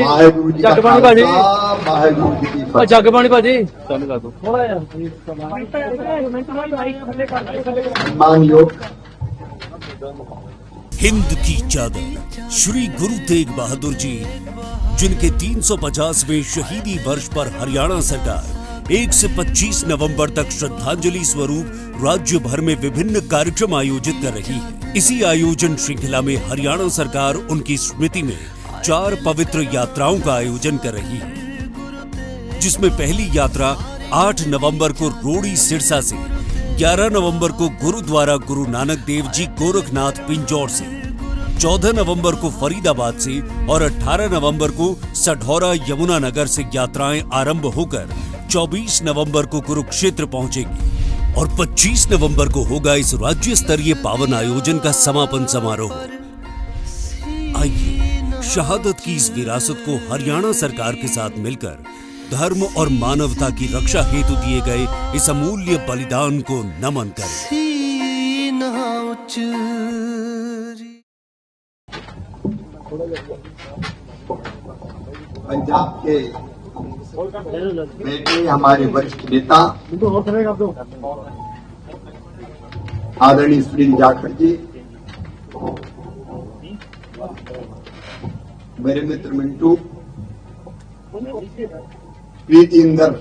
वाहेगुरु जी का जगबाणी भाजी खालसा, वाहेगुरु जी की फतेह। जगबाणी भाजी चालू कर दो थोड़ा यार सम्मान योग हिंद की चादर श्री गुरु तेग बहादुर जी, जिनके 350वें शहीदी वर्ष पर हरियाणा सरकार 1 से 25 नवंबर तक श्रद्धांजलि स्वरूप राज्य भर में विभिन्न कार्यक्रम आयोजित कर रही है। इसी आयोजन श्रृंखला में हरियाणा सरकार उनकी स्मृति में 4 पवित्र यात्राओं का आयोजन कर रही है, जिसमें पहली यात्रा 8 नवंबर को रोड़ी सिरसा से, 11 नवंबर को गुरुद्वारा गुरु नानक देव जी गोरखनाथ पिंजौर से, 14 नवंबर को फरीदाबाद से और 18 नवंबर को सढौरा यमुनानगर से यात्राएं आरंभ होकर 24 नवंबर को कुरुक्षेत्र पहुंचेगी और 25 नवंबर को होगा इस राज्य स्तरीय पावन आयोजन का समापन समारोह। आइए शहादत की इस विरासत को हरियाणा सरकार के साथ मिलकर धर्म और मानवता की रक्षा हेतु दिए गए इस अमूल्य बलिदान को नमन करें। पंजाब के बेटे हमारे वरिष्ठ नेता आदरणीय सुनील जाखड़ जी, मेरे मित्र मिंटू, प्रीति इंदर,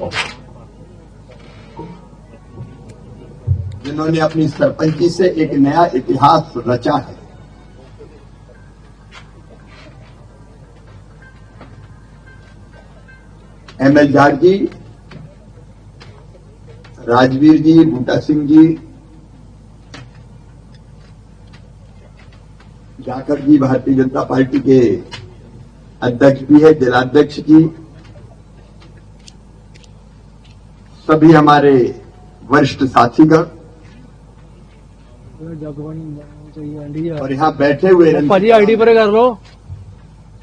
जिन्होंने अपनी सरपंची से एक नया इतिहास रचा है। एमएल जाट जी, राजवीर जी, बूटा सिंह जी, जाखड़ जी भारतीय जनता पार्टी के अध्यक्ष भी है, जिलाध्यक्ष जी, सभी हमारे वरिष्ठ साथीगण और यहाँ बैठे हुए भाजी आईडी पर कर लो,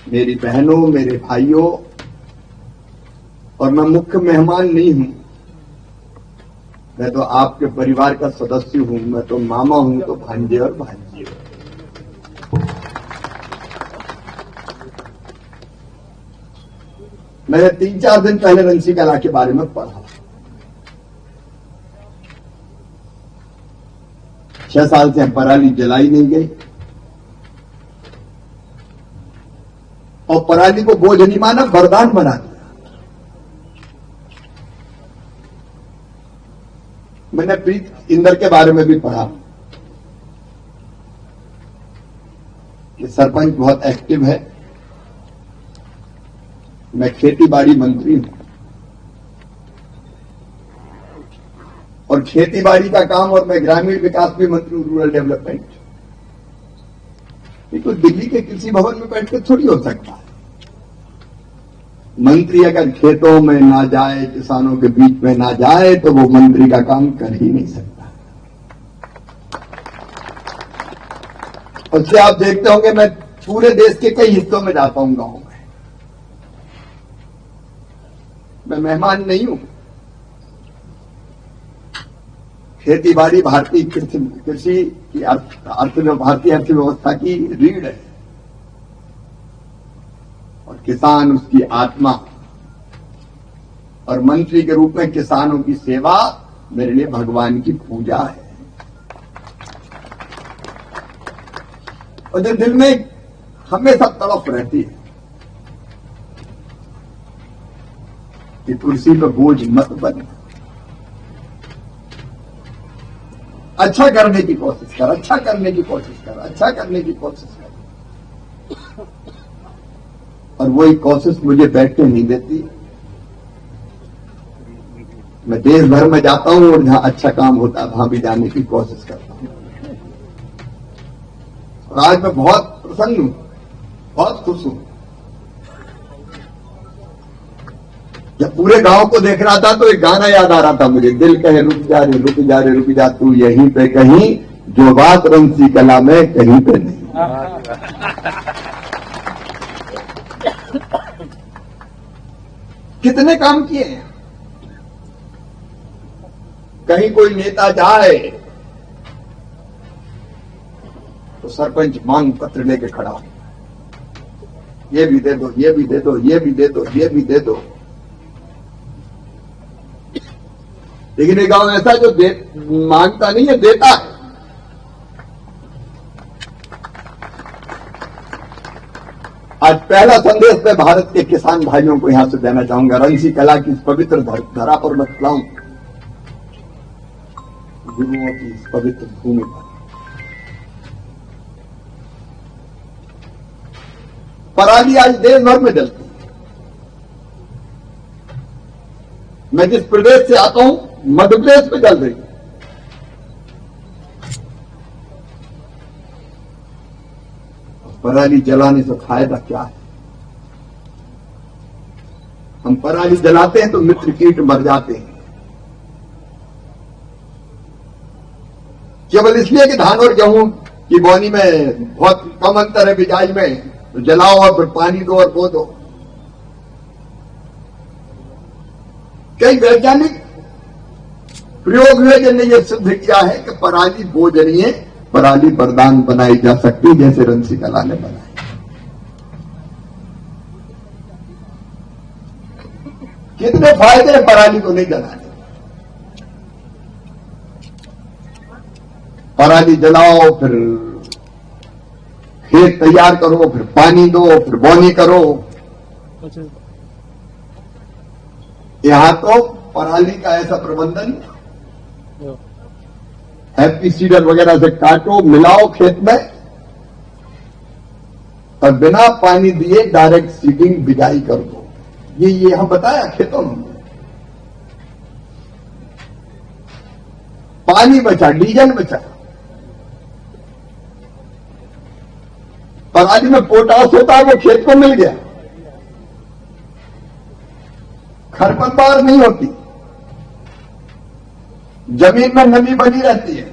मेरी बहनों, मेरे भाइयों, और मैं मुख्य मेहमान नहीं हूं, मैं तो आपके परिवार का सदस्य हूं, मैं तो मामा हूं, तो भांजे और भांजी। मैंने 3-4 दिन पहले रंसी कला के बारे में पढ़ा। 6 साल से पराली जलाई नहीं गई और पराली को बोझ नहीं माना, वरदान बना दिया। मैंने प्रीत इंदर के बारे में भी पढ़ा कि सरपंच बहुत एक्टिव है। मैं खेती बाड़ी मंत्री हूं और खेती बाड़ी का काम, और मैं ग्रामीण विकास भी मंत्री हूं, रूरल डेवलपमेंट। ये तो दिल्ली के कृषि भवन में बैठ के थोड़ी हो सकता है। मंत्री अगर खेतों में ना जाए, किसानों के बीच में ना जाए, तो वो मंत्री का काम कर ही नहीं सकता। उससे आप देखते होंगे मैं पूरे देश के कई हिस्सों में जाता हूं, गांव में। मैं मेहमान नहीं हूं। खेती बाड़ी भारतीय कृषि की भारतीय अर्थव्यवस्था की रीढ़ है और किसान उसकी आत्मा, और मंत्री के रूप में किसानों की सेवा मेरे लिए भगवान की पूजा है। और जो दिल में हमेशा तड़प रहती है कि कुर्सी पर बोझ मत बन, अच्छा करने की कोशिश कर, अच्छा करने की कोशिश कर, अच्छा करने की कोशिश कर। और वही कोशिश मुझे बैठने नहीं देती। मैं देश भर में जाता हूं और जहां अच्छा काम होता है वहां भी जाने की कोशिश करता हूं। और आज मैं बहुत प्रसन्न हूं, बहुत खुश हूं। जब पूरे गांव को देख रहा था तो एक गाना याद आ रहा था मुझे, दिल कहे रुक जा रे, रुक जा रे, रुक जा तू यहीं पे कहीं, जो बात रंसी कला में कहीं पे नहीं। कितने काम किए हैं। कहीं कोई नेता जाए तो सरपंच मांग पत्र लेके खड़ा हो, ये भी दे दो, ये भी दे दो, ये भी दे दो, ये भी दे दो। लेकिन ये गांव ऐसा जो मांगता नहीं है, देता है। आज पहला संदेश मैं भारत के किसान भाइयों को यहां से देना चाहूंगा, रंसी कला की इस पवित्र धरा पर मैं खिलाऊं, गुरुओं की इस पवित्र भूमि पर। पराली आज देश भर में जलती है। मैं जिस प्रदेश से आता हूं, मध्य प्रदेश में जल रही है। पराली जलाने से फायदा क्या है? हम पराली जलाते हैं तो मित्र कीट मर जाते हैं, केवल इसलिए कि धान और गेहूं की बोनी में बहुत कम अंतर है बिजाई में, तो जलाओ और फिर पानी दो और बो दो। कई वैज्ञानिक प्रयोग हुए जिन्होंने यह सिद्ध किया है कि पराली बोझनीय, पराली वरदान बनाई जा सकती, जैसे रंसी कला ने बनाई। कितने फायदे हैं पराली को नहीं जलाने। पराली जलाओ, फिर खेत तैयार करो, फिर पानी दो, फिर बोनी करो। यहां तो पराली का ऐसा प्रबंधन, हैप्पी सीडर वगैरह से काटो, मिलाओ खेत में, और बिना पानी दिए डायरेक्ट सीडिंग बिजाई कर दो। ये हम बताया खेतों में। पानी बचा, डीजल बचा। पराली में पोटास होता है, वो खेत को मिल गया। खरपतवार नहीं होती, जमीन में नमी बनी रहती है।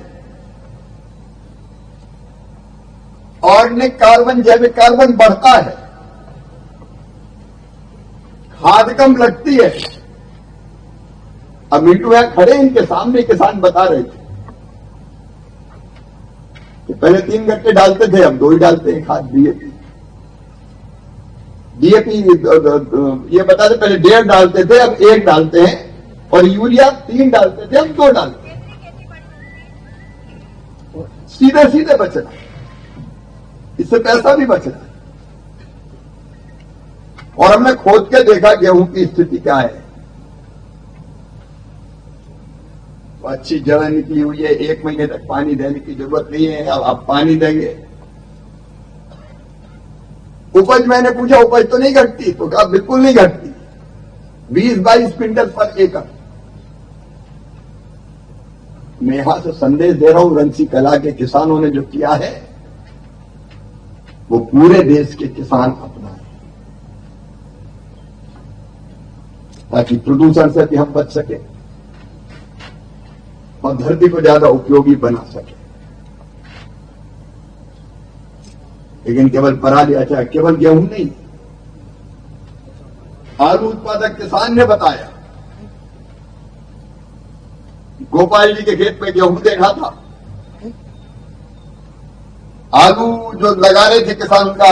ऑर्गेनिक कार्बन, जैविक कार्बन बढ़ता है, खाद कम लगती है। अब मीटू यहां खड़े, इनके सामने किसान बता रहे थे कि पहले 3 गट्टे डालते थे, अब 2 ही डालते हैं खाद। डीएपी ये बताते पहले 1.5 डालते थे, अब 1 डालते हैं, और यूरिया 3 डालते थे, अब 2 डालते हैं। सीधे सीधे बच रहा, इससे पैसा भी बच रहा। और हमने खोद के देखा गेहूं की स्थिति क्या है। तो अच्छी जड़ निकली हुई है, 1 महीने तक पानी देने की जरूरत नहीं है। अब आप पानी देंगे। उपज मैंने पूछा, उपज तो नहीं घटती? तो कहा बिल्कुल नहीं घटती, 20-22 क्विंटल पर एकड़। मैं यहां से संदेश दे रहा हूं, रंसी कला के किसानों ने जो किया है वो पूरे देश के किसान अपनाएं, ताकि प्रदूषण से भी हम बच सके और धरती को ज्यादा उपयोगी बना सके। लेकिन केवल पराली, अच्छा केवल गेहूं नहीं, आलू उत्पादक किसान ने बताया, गोपाल जी के खेत में गेहूं देखा था, आलू जो लगा रहे थे किसान का,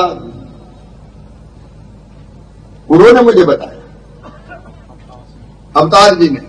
उन्होंने मुझे बताया, अवतार जी ने,